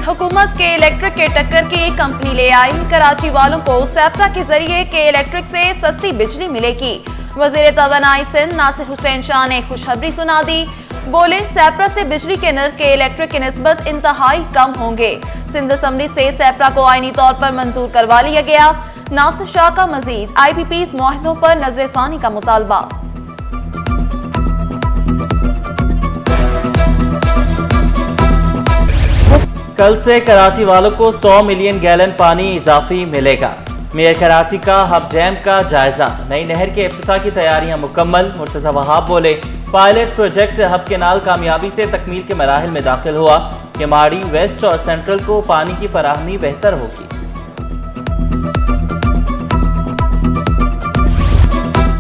हुकूमत के इलेक्ट्रिक के टक्कर की कंपनी ले आई। कराची वालों को सेप्रा के जरिए के इलेक्ट्रिक से सस्ती बिजली मिलेगी। वजीर तवानाई सिंध नासिर हुसैन शाह ने खुशखबरी सुना दी। बोले, सेप्रा से बिजली के नर्ख के इलेक्ट्रिक की निस्बत इंतहाई कम होंगे। सिंध असम्बली से सेप्रा को आईनी तौर पर मंजूर करवा लिया गया। नासिर शाह का मजीद IPPs मुआहदों पर नजरसानी का मुतालबा। कल से कराची वालों को 100 मिलियन गैलन पानी इजाफी मिलेगा। मेयर कराची का हब डैम का जायजा। नई नहर के इफ्तिताह की तैयारियां मुकम्मल। मुर्तजा वहाब बोले, पायलट प्रोजेक्ट हब केनाल कामयाबी से तकमील के मराहिल में दाखिल हुआ। केमाड़ी वेस्ट और सेंट्रल को पानी की फराहमी बेहतर होगी।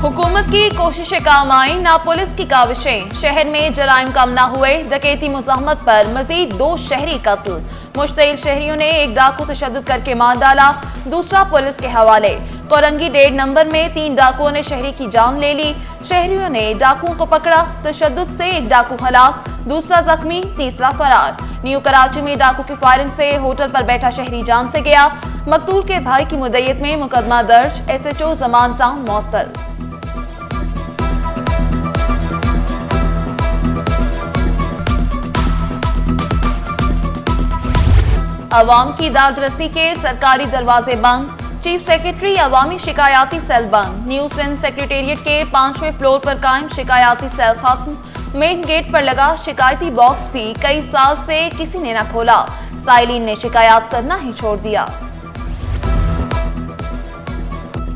हुकूमत की कोशिशें काम आई, ना पुलिस की काविशें। शहर में जराइम कम न हुए। डकैती मुज़ाहमत पर मजीद 2 शहरी कत्ल। मुश्तइल शहरियों ने एक डाकू तशद्दुद करके मार डाला, दूसरा पुलिस के हवाले। कोरंगी 1.5 नंबर में 3 डाकुओं ने शहरी की जान ले ली। शहरियों ने डाकुओं को पकड़ा। तशद्दुद से एक डाकू हलाक, दूसरा जख्मी, तीसरा फरार। न्यू कराची में डाकू की फायरिंग से होटल पर बैठा शहरी जान से गया। मकतूल के भाई की मुद्दयत में मुकदमा दर्ज। SHO जमान टाउन मुअत्तल। अवाम की दादरसी के सरकारी दरवाजे बंद। चीफ सेक्रेटरी अवामी शिकायती सेल बंद। न्यू सिंध सेक्रेटेरिएट के 5वें फ्लोर पर कायम शिकायती सेल खत्म। मेन गेट पर लगा शिकायती बॉक्स भी कई साल से किसी ने न खोला। साइलिन ने शिकायत करना ही छोड़ दिया।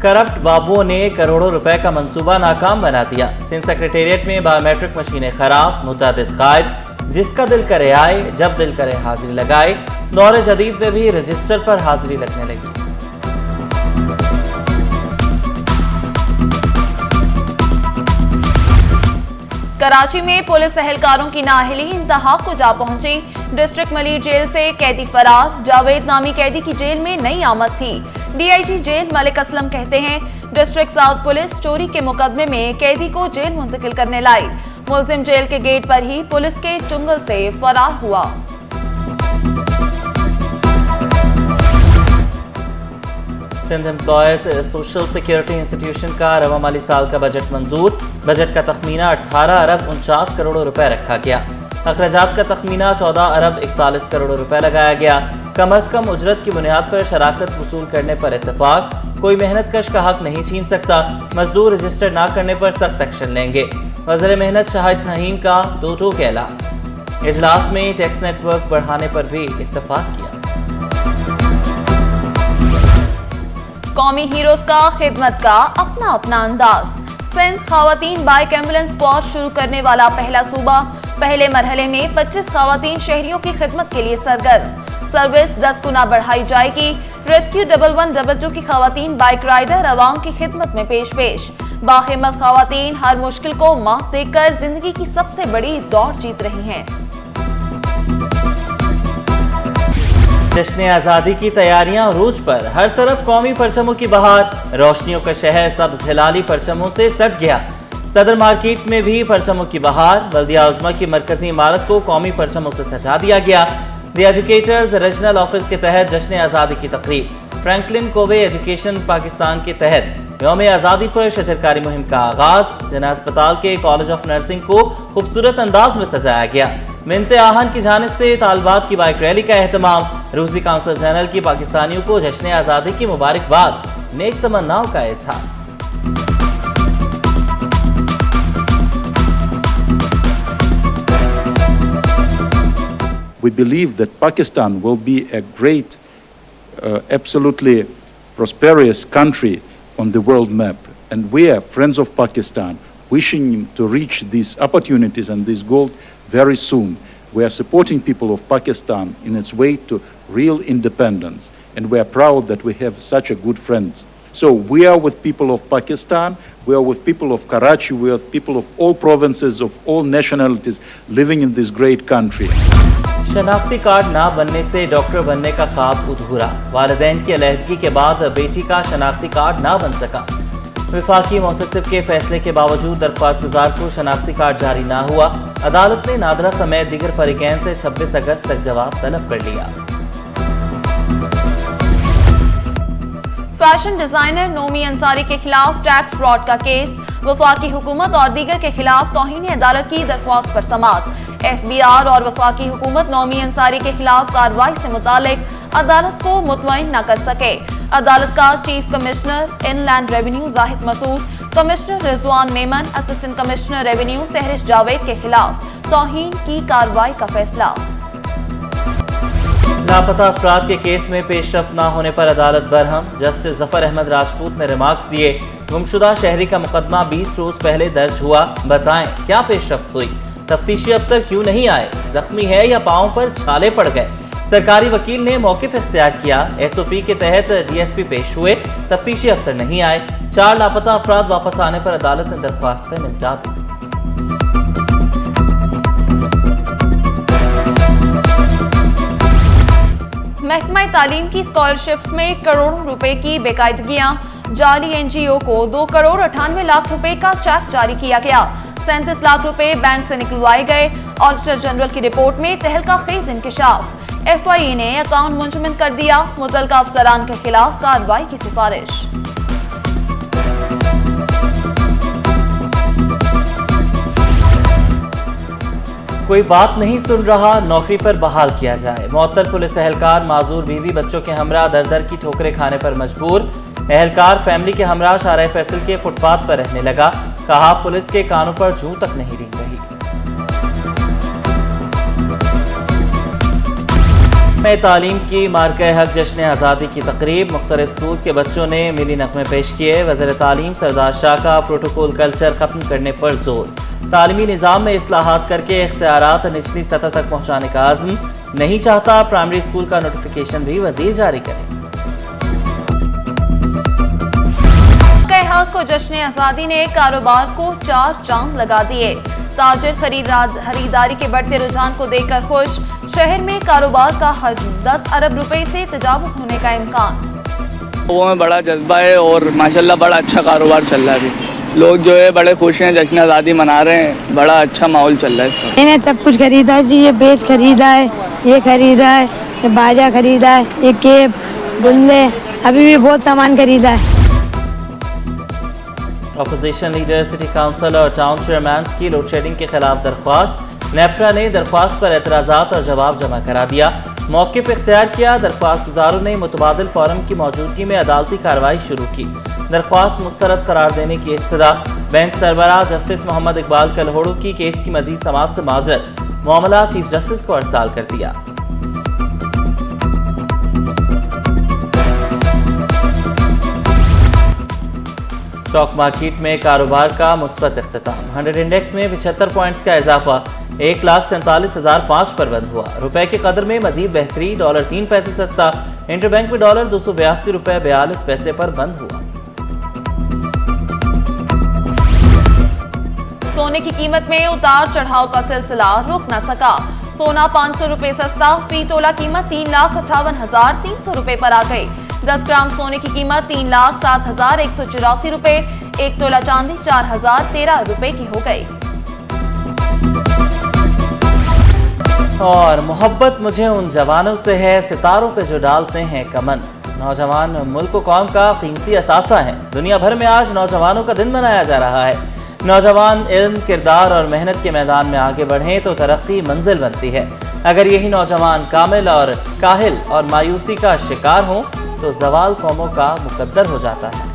करप्ट बाबुओं ने करोड़ों रुपए का मंसूबा नाकाम बना दिया। सिंध सेक्रेटेरिएट में बायोमेट्रिक मशीनें खराब, मुतादिद गायब। जिसका दिल करे आए, जब दिल करे हाजिरी लगाए। दौरे जदीद में भी रजिस्टर पर हाजिरी लगने लगी। कराची में पुलिस एहलकारों की नाअहली इंतहा को जा पहुंची। डिस्ट्रिक्ट मलिर जेल से कैदी फरार। जावेद नामी कैदी की जेल में नई आमद थी। DIG जेल मलिक असलम कहते हैं, डिस्ट्रिक्ट साउथ पुलिस चोरी के मुकदमे में कैदी को जेल मुंतकिल करने लाई। मुलजिम जेल के गेट पर ही पुलिस के चुंगल से फरार हुआ। Sindh employees social security institution का रवा माली साल का बजट मंजूर। बजट का तखमीना 18 अरब 49 करोड़ रुपए रखा गया। अखराजात का तखमीना 14 अरब 41 करोड़ रुपए लगाया गया। कम अज कम उजरत की बुनियाद पर शराकत वसूल करने पर इत्तेफाक। कोई मेहनत कश का हक नहीं छीन सकता। मजदूर रजिस्टर ना करने पर सख्त एक्शन लेंगे। वज़ीर मेहनत शाहिद फहीम का 2 का ऐलान। इजलास में टैक्स नेटवर्क बढ़ाने पर भी इत्तेफाक किया। कौमी हीरोज का खिदमत का अपना अपना अंदाज। सिंध खवातीन बाइक एम्बुलेंस स्क्वाड शुरू करने वाला पहला सूबा। पहले मरहले में 25 खवातीन शहरियों की खिदमत के लिए सरगर्म। सर्विस 10 गुना बढ़ाई जाएगी। रेस्क्यू 1122 की खवातीन बाइक राइडर अवाम की खिदमत में पेश। बाहिम्मत खवातीन हर मुश्किल को मात देकर जिंदगी की सबसे बड़ी दौड़ जीत रही हैं। जश्न आज़ादी की तैयारियां अरूज पर। हर तरफ कौमी परचमों की बहार। रोशनियों का शहर सब्ज हिलाली परचमों से सज गया। सदर मार्केट में भी परचमों की बहार। बल्दिया उज़्मा की मरकजी इमारत को कौमी परचमों से सजा दिया गया। द एजुकेटर्स रीजनल ऑफिस के तहत जश्न आज़ादी की तकरीब। फ्रैंकलिन कोवे एजुकेशन पाकिस्तान के तहत यौम आज़ादी पर शजरकारी मुहिम का आगाज। जना अस्पताल के कॉलेज ऑफ नर्सिंग को खूबसूरत अंदाज में सजाया गया। मिन्ते आहन की जानिब से तालबात की बाइक रैली का एहतमाम। रूसी काउंसिल जनरल की पाकिस्तानियों को जश्न आज़ादी की मुबारकबाद। नेक तमन्नाओं का इजहार। We believe that Pakistan will be a great, absolutely prosperous country on the world map. And we are friends of Pakistan, wishing to reach these opportunities and these goals very soon. We are supporting people of Pakistan in its way to real independence. And we are proud that we have such a good friends. So we are with people of Pakistan, we are with people of Karachi, we are with people of all provinces, of all nationalities living in this great country. शनाख्ती card ना बनने से doctor बनने का ख्वाब अधूरा। वालिदैन की अलहदगी के बाद बेटी का शनाख्ती कार्ड ना बन सका। वफाकी मुहतसिब के फैसले के बावजूद दरख्वास्त गुजार को शनाख्ती कार्ड जारी ना हुआ। अदालत ने नादरा समेत दीगर फरीकैन से 26 अगस्त तक जवाब तलब कर लिया। फैशन डिजाइनर नोमी अंसारी के खिलाफ टैक्स फ्रॉड का केस, वफाकी हुकूमत और दीगर के खिलाफ तौहीन अदालत की दरख्वास्त पर समाअत। FBR और वफाकी हुकूमत नोमी अंसारी के खिलाफ कार्रवाई से मुतालिक अदालत को मुतमईन न कर सके। अदालत का chief commissioner inland revenue Zahid Masood, commissioner Rizwan Memon, assistant commissioner revenue Sehrish Javed के खिलाफ तौहीन की कार्रवाई का फैसला। लापता अफराद के केस में पेशरफ्त न होने पर अदालत बरहम। जस्टिस जफर अहमद राजपूत ने रिमार्क्स दिए, गुमशुदा शहरी का मुकदमा 20 रोज पहले दर्ज हुआ, बताएं क्या पेशरफ्त हुई? तफ्तीशी अफसर क्यों नहीं आए? जख्मी है या पांव पर छाले पड़ गए? सरकारी वकील ने मौकिफ इख्तियार किया। SOP के तहत DSP पेश हुए, तफ्तीशी अफसर नहीं आए। 4 लापता अफराद वापस आने पर अदालत ने दरख्वास्तें निपटा दी। महकमा तालीम की स्कॉलरशिप्स में करोड़ों रुपए की बेकायदगियां, जाली NGO को 2 करोड़ 98 लाख रुपए का चेक जारी किया गया। 37 लाख रुपए बैंक से निकलवाए गए। ऑडिटर जनरल की रिपोर्ट में तहलका खेज इंकशाफ। FIA ने अकाउंट मुंजमद कर दिया। मुतलका अफसरान के खिलाफ कार्रवाई की सिफारिश। कोई बात नहीं सुन रहा, नौकरी पर बहाल किया जाए। मुअत्तल पुलिस एहलकार माजूर बीवी बच्चों के हमरा दर दर की ठोकरें खाने पर मजबूर। एहलकार फैमिली के हमरा शाहराह फैसल के फुटपाथ पर रहने लगा। कहा पुलिस के कानों पर जूं तक नहीं रेंग रही। में तालीम की मार्के हक जश्न आज़ादी की तकरीब, मुख्तलिफ स्कूल के बच्चों ने मिली नगमे पेश किए। वज़ीर तालीम सरदार शाह का प्रोटोकॉल कल्चर खत्म करने पर जोर। तालीमी निज़ाम में इस्लाहात करके इख्तियारात निचली सतह तक पहुँचाने का आज़म। नहीं चाहता प्राइमरी स्कूल का नोटिफिकेशन भी वज़ीर जारी करे। हक को जश्न आज़ादी ने कारोबार को 4 चांद लगा दिए। ताजिर खरीदारी के बढ़ते रुझान को देखकर खुश। शहर में कारोबार का हजम 10 अरब रुपए से तजावुज होने का इम्कान। लोगों में बड़ा जज्बा है और माशाल्लाह बड़ा अच्छा कारोबार चल रहा है। अभी लोग जो है बड़े खुश हैं, जश्न आज़ादी मना रहे हैं। बड़ा अच्छा माहौल चल रहा है इसका। मैंने सब कुछ खरीदा जी, ये बेच खरीदा है, ये खरीदा है, ये बाजा खरीदा है, ये केप, गुल्ले, अभी भी बहुत सामान खरीदा है। अपोजिशन लीडर, सिटी काउंसिल और टाउन चेयरमैन की लोड शेडिंग के खिलाफ दरख्वास्त। नेपरा ने दरख्वास्त पर एतराज़ात और जवाब जमा करा दिया। मौक़िफ़ इख्तियार किया। दरख्वास्त गुजारों ने मुतबादिल फोरम की मौजूदगी में अदालती कार्रवाई शुरू की। दरख्वास्त मुस्तरद करार देने की इस्तदा। बेंच सरबराह जस्टिस मोहम्मद इकबाल कलहोड़ू की केस की मजीद समाअत से माजरत। मामला चीफ जस्टिस को अरसाल कर दिया। स्टॉक मार्केट में कारोबार का मुस्बत इख्तिताम। 100 इंडेक्स में 75 पॉइंट्स का इजाफा 1,47,005 पर बंद हुआ। रुपए की कदर में मजीद बेहतरी। डॉलर 3 पैसे सस्ता। इंटरबैंक में डॉलर 282 रुपए 42 पैसे पर बंद हुआ। सोने की कीमत में उतार चढ़ाव का सिलसिला रुक न सका। सोना 500 रुपए सस्ता। फी तोला कीमत 3,58,300 रुपए पर आ गई। 10 ग्राम सोने की कीमत 3,07,184 रुपए। 1 तोला चांदी 4,013 रुपए की हो गई। और मोहब्बत मुझे उन जवानों से है सितारों पे जो डालते हैं कमन। नौजवान मुल्क व कौम का कीमती असासा है। दुनिया भर में आज नौजवानों का दिन मनाया जा रहा है। नौजवान इल्म, किरदार और मेहनत के मैदान में आगे बढ़ें तो तरक्की मंजिल बनती है। अगर यही नौजवान कामिल और काहिल और मायूसी का शिकार हों तो जवाल कौमों का मुकद्दर हो जाता है।